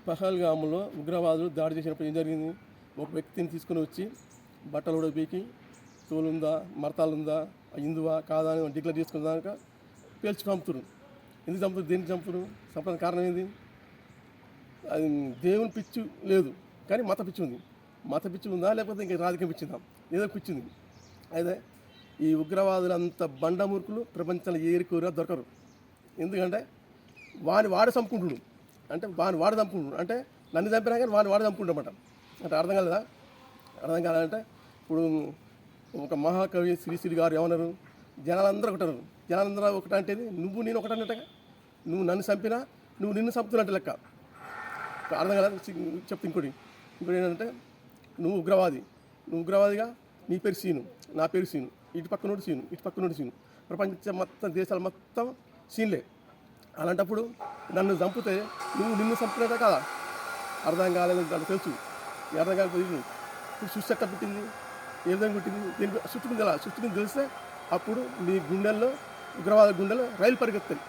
పహల్గామ్లో ఉగ్రవాదులు దాడి చేసినప్పుడు ఏం జరిగింది? ఒక వ్యక్తిని తీసుకుని వచ్చి బట్టలు కూడా పీకి తోలుందా మరతాలుందా హిందువా కాదా అని డిక్లేర్ చేసుకున్న దాకా పేల్చి చంపుతురు. ఎందుకు చంపుతారు? దేనికి చంపుతారు? చంపడానికి కారణం ఏంది? అది దేవుని పిచ్చి లేదు, కానీ మత పిచ్చి ఉంది. మత పిచ్చి ఉందా లేకపోతే ఇంకా రాజకీయ పిచ్చిందా? ఏదో పిచ్చి ఉంది. అయితే ఈ ఉగ్రవాదులు అంత బండమూర్ఖులు ప్రపంచంలో ఏరికోరా దొరకరు. ఎందుకంటే వాడు చంపుకుంటుడు, అంటే వాడు చంపుకుంటుడు, అంటే నన్ను చంపినా కానీ వాడు చంపుకుంటామట. అంటే అర్థం కాలేదా? అర్థం కాలేదంటే ఇప్పుడు ఒక మహాకవి శ్రీశ్రీ గారు ఏమన్నారు? జనాలందరూ ఒకటారు. జనాలందరూ ఒకటంటే నువ్వు నేను ఒకటన్నట్టుగా. నువ్వు నన్ను చంపినా నువ్వు నిన్ను చంపుతున్నట్టు లెక్క. అర్థం కదా? చెప్తే ఇంకోటి ఏంటంటే నువ్వు ఉగ్రవాదిగా నీ పేరు సీను, నా పేరు సీను, ఇటు పక్కనోడు సీను, ఇటు పక్కనోడు సీను, ప్రపంచం మొత్తం దేశాలు మొత్తం సీన్లే. అలాంటప్పుడు నన్ను చంపితే నువ్వు నిన్ను చంపుతున్నట్టే కదా? అర్థం కాలేదు, దానికి తెలుసు. అర్థం కాకపోతే ఇప్పుడు సృష్టి ఎట్లా పుట్టింది, ఏ విధంగా పుట్టింది, దీనికి సృష్టిని తెలిస్తే అప్పుడు నీ గుండెల్లో ఉగ్రవాద గుండెల్లో రైలు పరిగెత్తాయి.